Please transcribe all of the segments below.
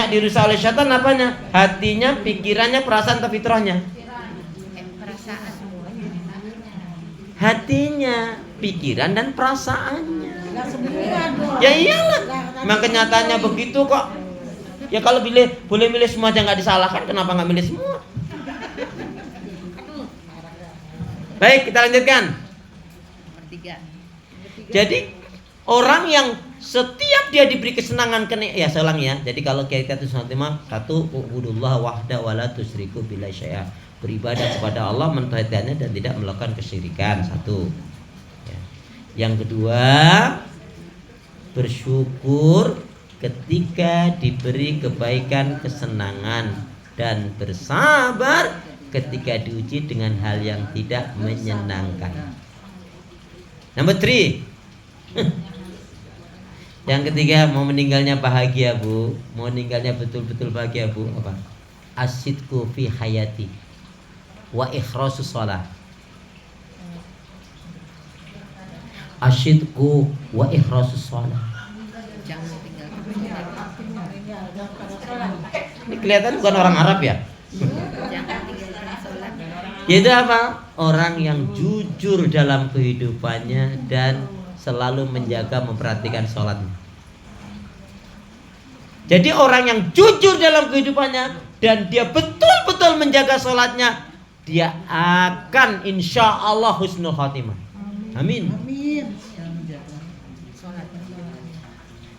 dirusak oleh syaitan apanya? Hatinya, pikirannya, perasaan atau fitrahnya? Hatinya, pikiran dan perasaannya. Ya iyalah, memang kenyataannya begitu kok. Ya kalau boleh milih semua aja nggak disalahkan, kenapa nggak milih semua? Baik, kita lanjutkan. Jadi orang yang setiap dia diberi kesenangan ya saya ulang ya. Jadi kalau kita itu satu, ubudullah wahda wala tusyriku billahi syai'a. Beribadah kepada Allah, mentauhidkannya dan tidak melakukan kesyirikan. Satu. Ya. Yang kedua, bersyukur ketika diberi kebaikan, kesenangan, dan bersabar ketika diuji dengan hal yang tidak menyenangkan. Number 3. Yang ketiga, mau meninggalnya bahagia Bu, mau meninggalnya betul-betul bahagia Bu, apa? Asyidku fi hayati wa ikhlasus shalah. Asyidku wa ikhlasus shalah. Jangan tinggalkan Ini kelihatan bukan orang Arab ya? Jangan tinggalkan sholat. Yaitu apa? Orang yang jujur dalam kehidupannya dan selalu menjaga, memperhatikan sholatnya. Jadi orang yang jujur dalam kehidupannya dan dia betul-betul menjaga sholatnya, dia akan insya Allah husnul khatimah. Amin.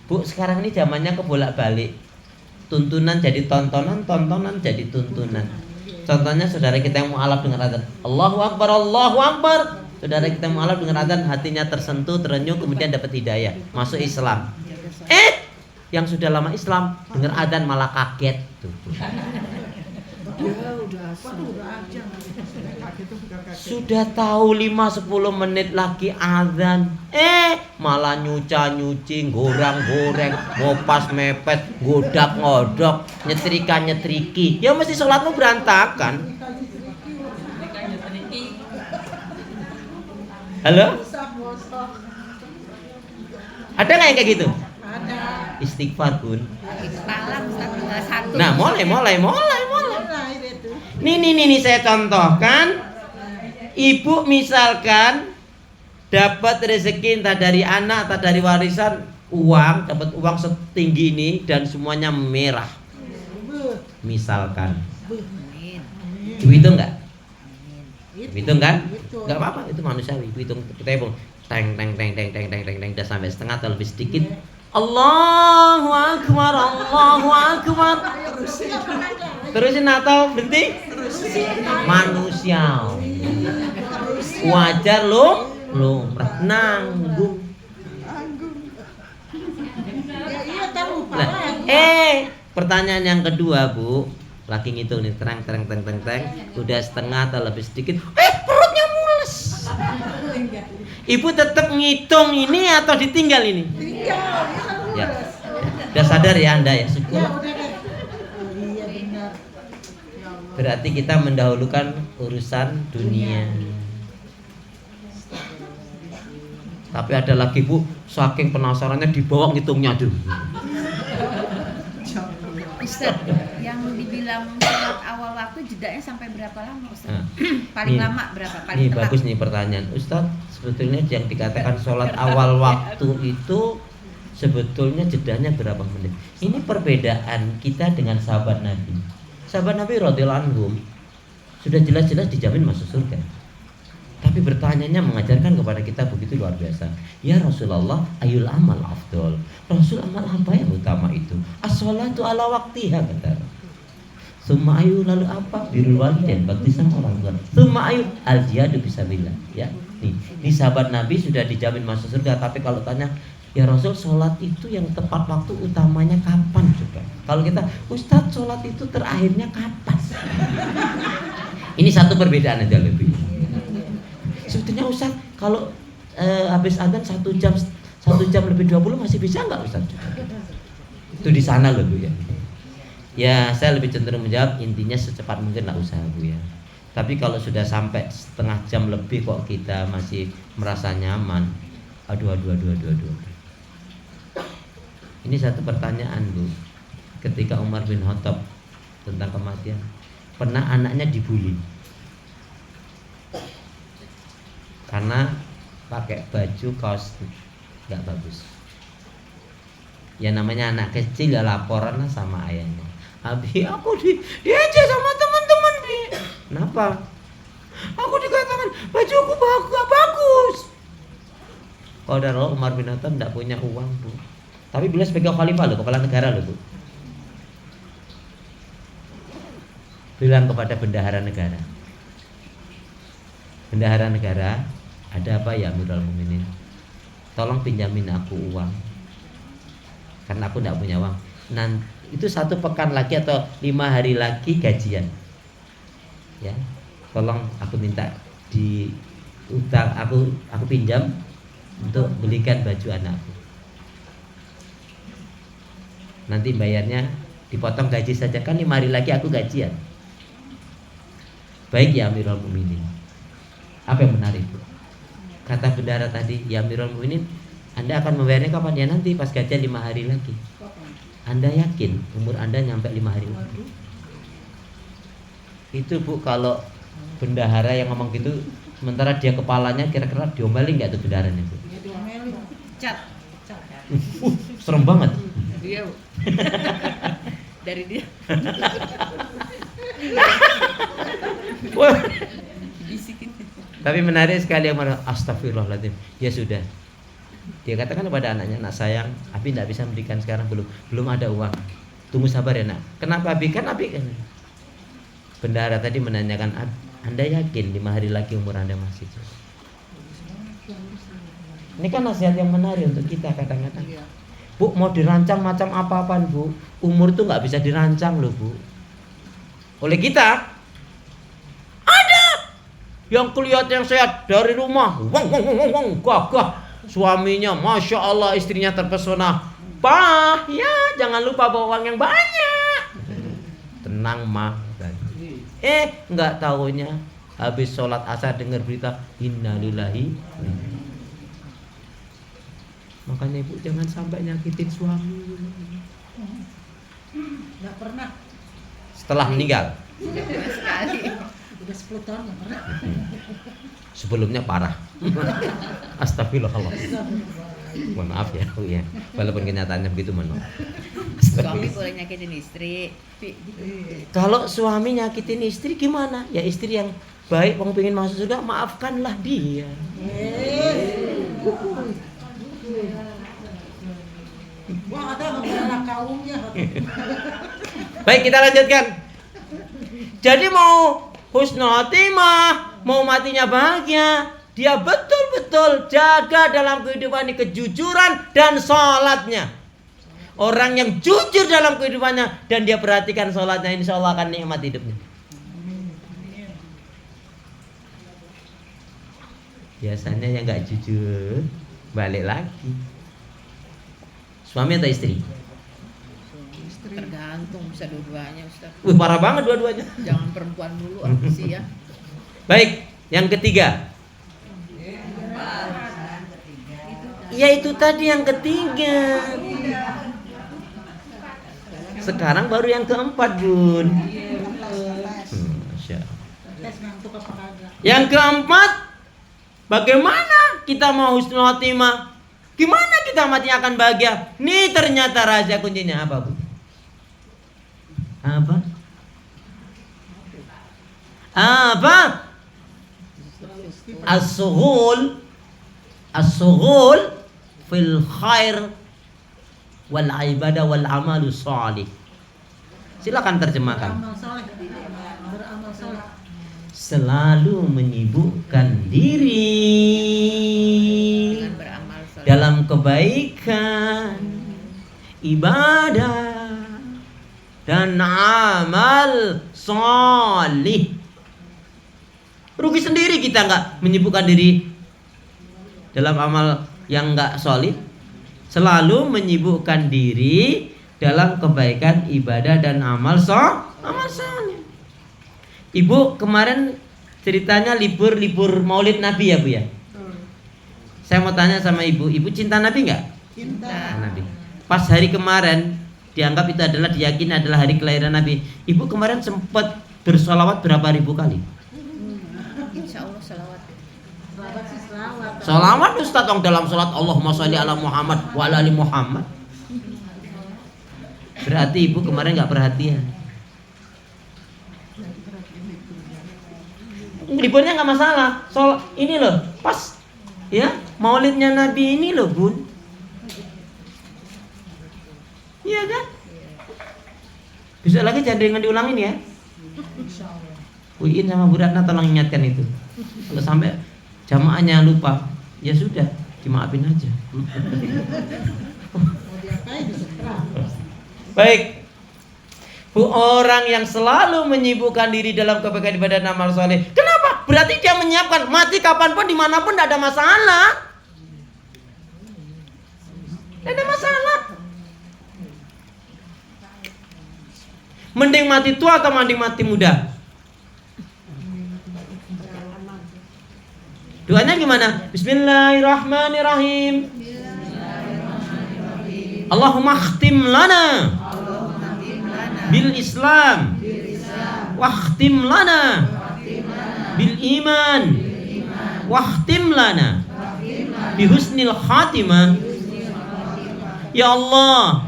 Bu, sekarang ini zamannya kebolak-balik. Tuntunan jadi tontonan, tontonan jadi tuntunan. Contohnya saudara kita yang mu'alaf dengan adzan, Allahu Akbar, Allahu Akbar. Saudara kita mu'alaf dengan adzan, hatinya tersentuh, terenyuh, kemudian dapat hidayah, masuk Islam. Yang sudah lama Islam dengar adzan malah kaget tuh. Sudah tahu 5-10 menit lagi azan, malah nyuci, goreng-goreng, ngopas mepet, godak-ngodok, nyetrika-nyetriki. Ya mesti sholatmu berantakan. Halo? Ada nggak yang kayak gitu? Ada. Istighfar Bun. Satu. Nah, mulai. Nih saya contohkan. Ibu misalkan dapat rezeki entah dari anak atau dari warisan uang, dapat uang setinggi ini dan semuanya merah. Misalkan. Ibu hitung enggak? Hitung kan? Enggak apa-apa, itu manusiawi. Ibu hitung, kita hitung. Teng udah sampai setengah atau lebih sedikit. Allahu Akbar, Allahu Akbar. Terusin atau berhenti? Manusiawi. Wajar lo nanggung. Nah, pertanyaan yang kedua Bu, lagi ngitung nih, terang, udah setengah atau lebih sedikit. Perutnya mules. Ibu tetap ngitung ini atau ditinggal ini? Ya. Udah sadar ya Anda ya, syukur. Berarti kita mendahulukan urusan dunia. Tapi ada lagi Bu, saking penasarannya dibawa ngitungnya tuh. Ustaz, yang dibilang sholat awal waktu jedanya sampai berapa lama Ustaz? Paling lama berapa? Paling tepat? Bagus nih pertanyaan Ustaz. Sebetulnya yang dikatakan sholat awal waktu itu sebetulnya jedanya berapa menit? Ini perbedaan kita dengan sahabat Nabi. Sahabat Nabi radhiyallahu anhum sudah jelas-jelas dijamin masuk surga. Tapi bertanyanya mengajarkan kepada kita begitu luar biasa. Ya Rasulullah, ayul amal afdol. Rasul, amal apa yang utama itu? As-sholatu ala waktiha, kata. Summa ayu, lalu apa? Birrul walidain, bakti sama orang tua. Summa ayu, al jihadu fisabilillah. Ya, ini sahabat Nabi sudah dijamin masuk surga. Tapi kalau tanya, ya Rasul, sholat itu yang tepat waktu utamanya kapan juga? Kalau kita, Ustadz, sholat itu terakhirnya kapan? Ini satu perbedaan aja lebih. Sebetulnya Ustaz, kalau habis adzan 1 jam lebih 20 masih bisa nggak Ustaz? Itu di sana loh Bu ya. Ya saya lebih cenderung menjawab intinya secepat mungkin lah usaha Bu ya. Tapi kalau sudah sampai setengah jam lebih kok kita masih merasa nyaman, aduh. Ini satu pertanyaan Bu. ketika Umar bin Khattab tentang kematian, pernah anaknya dibully karena pakai baju kaos nggak bagus. Ya namanya anak kecil ya laporan sama ayahnya. Abi, aku diajak sama teman-teman Bi. Kenapa? Aku dikatakan bajuku gak bagus. Qadarullah Umar bin Khattab tidak punya uang, Bu. Tapi beliau sebagai khalifah loh, kepala negara loh, Bu. Bilang kepada bendahara negara. Bendahara negara, ada apa ya Amirul Mukminin? Tolong pinjamin aku uang. Karena aku tidak punya uang. Nanti itu 1 pekan lagi atau 5 hari lagi gajian. Ya. Tolong aku minta di utang aku pinjam untuk belikan baju anakku. Nanti bayarnya dipotong gaji saja, kan 5 hari lagi aku gajian. Baik ya Amirul Mukminin. Apa yang menarik, Bu? Kata bendahara tadi, ya Amirul Mukminin, Anda akan membayarnya kapan? Ya nanti pas gajian 5 hari lagi. Anda yakin umur Anda nyampe 5 hari lagi? Itu Bu, kalau bendahara yang ngomong gitu, sementara dia kepalanya, kira-kira diomelin nggak tuh bendaharanya, Bu? Cat. Serem banget. Iya, Bu. Dari dia. Wah. Bisikin. Tapi menarik sekali yang astagfirullahaladzim. Ya sudah. Dia katakan kepada anaknya, nak sayang, Abi tidak bisa memberikan sekarang, belum ada uang. Tunggu sabar ya nak. Kenapa Abi? Kan Abi kan. Bendahara tadi menanyakan, Anda yakin 5 hari lagi umur Anda masih cukup? Ini kan nasihat yang menarik untuk kita kadang-kadang. Bu, mau dirancang macam apa-apaan Bu, umur tuh nggak bisa dirancang loh Bu. Oleh kita, ada yang kelihatan sehat dari rumah, gagah, suaminya masya Allah, istrinya terpesona. Pak, ya jangan lupa bawa uang yang banyak. Tenang mah. Nggak taunya habis sholat asar dengar berita innalillahi. Makanya Ibu jangan sampai nyakitin suami. Nggak pernah. Setelah meninggal. Sekali. Udah 10 tahun nggak pernah. Sebelumnya parah. Astagfirullah. Mohon maaf ya, Bu ya. Walaupun kenyataannya begitu, mohon maaf. Suami boleh nyakitin istri. Kalau suami nyakitin istri gimana? Ya istri yang baik, mau pengen masuk surga, maafkanlah dia. Wah, ada membela kaumnya. Baik, kita lanjutkan. Jadi mau husnul khotimah, mau matinya bahagia, dia betul-betul jaga dalam kehidupan ini kejujuran dan sholatnya. Orang yang jujur dalam kehidupannya dan dia perhatikan sholatnya, insya Allah akan nikmat hidupnya. Biasanya yang nggak jujur balik lagi. Suami atau istri? Tergantung, bisa dua-duanya Ustaz. Wih, parah banget dua-duanya. Jangan perempuan dulu apa sih ya. Baik, yang ketiga. Ya itu tadi yang ketiga. Sekarang baru yang keempat, Bun. Masya Allah. Yang keempat, bagaimana kita mau husnul khotimah? Gimana kita matinya akan bahagia? Nih ternyata rahasia kuncinya apa, Bu? Apa? As-sughul fil khair wal ibadah wal amalu shalih. Silakan terjemahkan. Beramal saleh. Selalu menyibukkan diri Beramal saleh. dalam kebaikan, ibadah dan amal shalih. Rugi sendiri kita nggak menyibukkan diri dalam amal yang nggak solid. Selalu menyibukkan diri dalam kebaikan, ibadah dan amal soleh. Ibu kemarin ceritanya libur Maulid Nabi ya Bu ya. Saya mau tanya sama ibu cinta Nabi nggak? Cinta. Nabi. Pas hari kemarin dianggap itu adalah diyakini adalah hari kelahiran Nabi. Ibu kemarin sempat bersolawat berapa ribu kali? Insya Allah salawat. Selawat sih selawat. Solawat Ustaz dong dalam sholat Allahumma sholli ala Muhammad wa ala ali Muhammad. Berarti ibu kemarin nggak perhatian. Ribuannya nggak masalah. Soal ini loh pas ya maulidnya Nabi ini loh bun. Iya kan? Bisa lagi jangan diulangin ya. Uin sama Bu Ratna tolong ingatkan itu. Kalau sampai jamaahnya lupa, ya sudah dimaafin aja. Mau diapain disetrap. Baik. Bu, orang yang selalu menyibukkan diri dalam kebaikan ibadah dan amal soleh. Kenapa? Berarti dia menyiapkan mati kapanpun dimanapun tidak ada masalah. Tidak ada masalah. Mending mati tua atau mending mati muda? Doanya gimana? Bismillahirrahmanirrahim. Allahumma khtim lana bil Islam wakhtim lana bil iman wakhtim lana bi husnil khatimah. Ya Allah,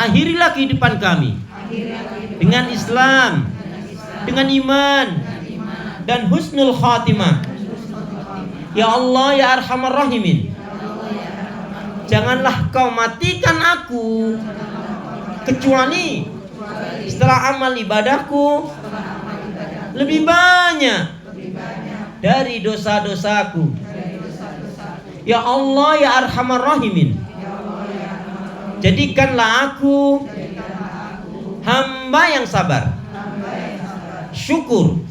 akhirilah kehidupan kami dengan Islam, dengan iman dan husnul khatimah. Ya Allah ya Arhamar Rahimin, janganlah kau matikan aku kecuali setelah amal ibadahku lebih banyak dari dosa-dosaku. Ya Allah ya Arhamar Rahimin, jadikanlah aku hamba yang sabar, syukur,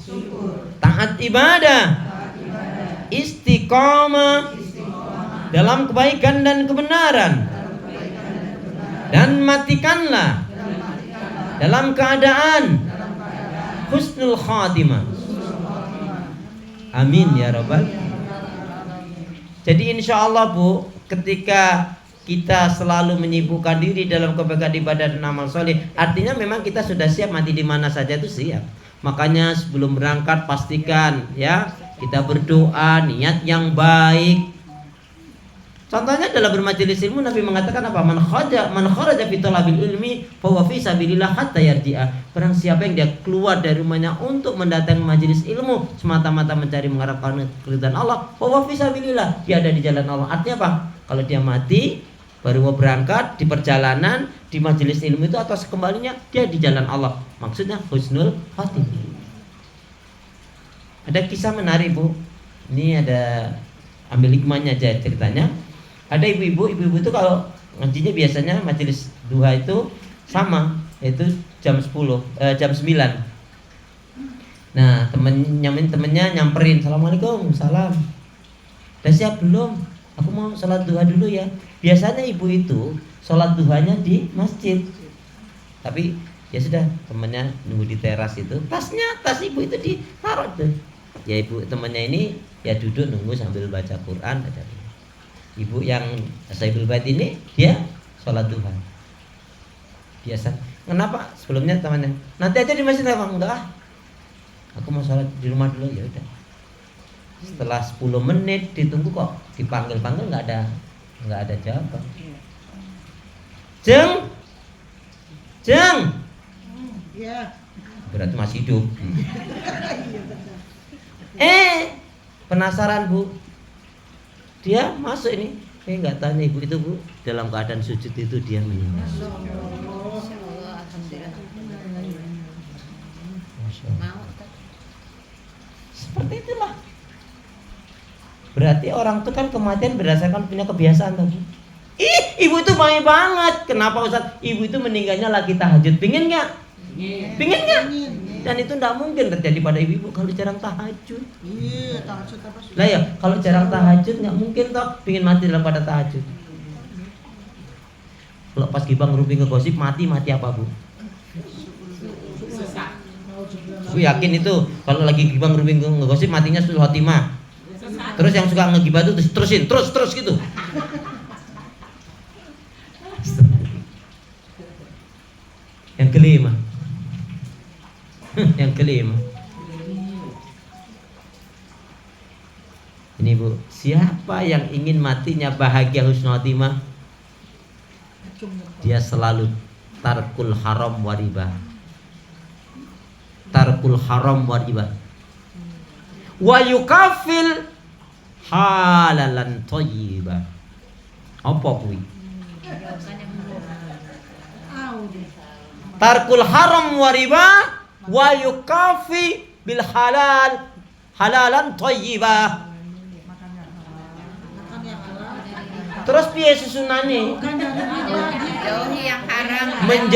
taat ibadah, istiqamah dalam kebaikan dan kebenaran, dan matikanlah dalam keadaan husnul khatimah. Amin ya rabbal. Jadi insya Allah Bu, ketika kita selalu menyibukkan diri dalam kebaikan ibadah dan amal soleh, artinya memang kita sudah siap mati di mana saja itu siap. Makanya sebelum berangkat pastikan ya kita berdoa niat yang baik. Contohnya dalam bermajelis ilmu Nabi mengatakan apa? Man kharaja fi talabil ilmi fa huwa fi sabilillah hatta yarji'a. Barang siapa yang dia keluar dari rumahnya untuk mendatangi majelis ilmu semata-mata mencari mengharapkan keridhaan Allah, fa huwa fi sabilillah, dia ada di jalan Allah. Artinya apa? Kalau dia mati baru mau berangkat di perjalanan di majelis ilmu itu atau sekembalinya dia di jalan Allah. Maksudnya husnul khatimah. Ada kisah menarik Bu. Ini ada ambil hikmahnya aja ceritanya. Ada ibu-ibu itu kalau ngajinya biasanya majelis duha itu sama, yaitu jam 9. Nah, temennya nyamperin, "Assalamualaikum." "Salam." "Udah siap belum? Aku mau sholat duha dulu ya." Biasanya ibu itu sholat duhanya di masjid. Tapi ya sudah, temennya nunggu di teras itu. Tas ibu itu ditaruh tuh. Ya ibu temannya ini ya duduk nunggu sambil baca Quran. Ibu yang Sahibul Bait ini dia sholat duha. Biasa. Kenapa? Sebelumnya temannya, "Nanti aja di masjid." "Enggak. Aku mau sholat di rumah dulu." Ya udah. Setelah 10 menit ditunggu kok dipanggil-panggil nggak ada jawaban. Jeng. Iya. Berarti masih hidup. Penasaran Bu, dia masuk ini. Nggak tanya ibu itu Bu, dalam keadaan sujud itu dia meninggal. Seperti itulah. Berarti orang itu kan kematian berdasarkan punya kebiasaan tuh. Ibu itu baik banget. Kenapa Ustaz? Ibu itu meninggalnya lagi tahajud. Pingin nggak? Pingin nggak? Dan itu tidak mungkin terjadi pada ibu-ibu kalau jarang tahajud. Iya, tahajud apa sih? Lah ya, kalau jarang tahajud nggak mungkin toh pingin mati dalam pada tahajud. Kalau pas gibang rumpi ngegosip mati apa Bu? Aku yakin itu kalau lagi gibang rumpi ngegosip matinya sul khotimah. Terus yang suka ngegibah itu terusin terus gitu. Yang kelima. Yang kelima. Ini Bu, siapa yang ingin matinya bahagia husnul khotimah? Dia selalu tarkul haram wa riba. Tarkul haram wa riba. Wa yukafil halalan thayyiba. Apa kuwi? Tarkul haram wa riba wa yukafi bil halal halalan thayyiba. Terus piye susunane? Jauhi yang haram.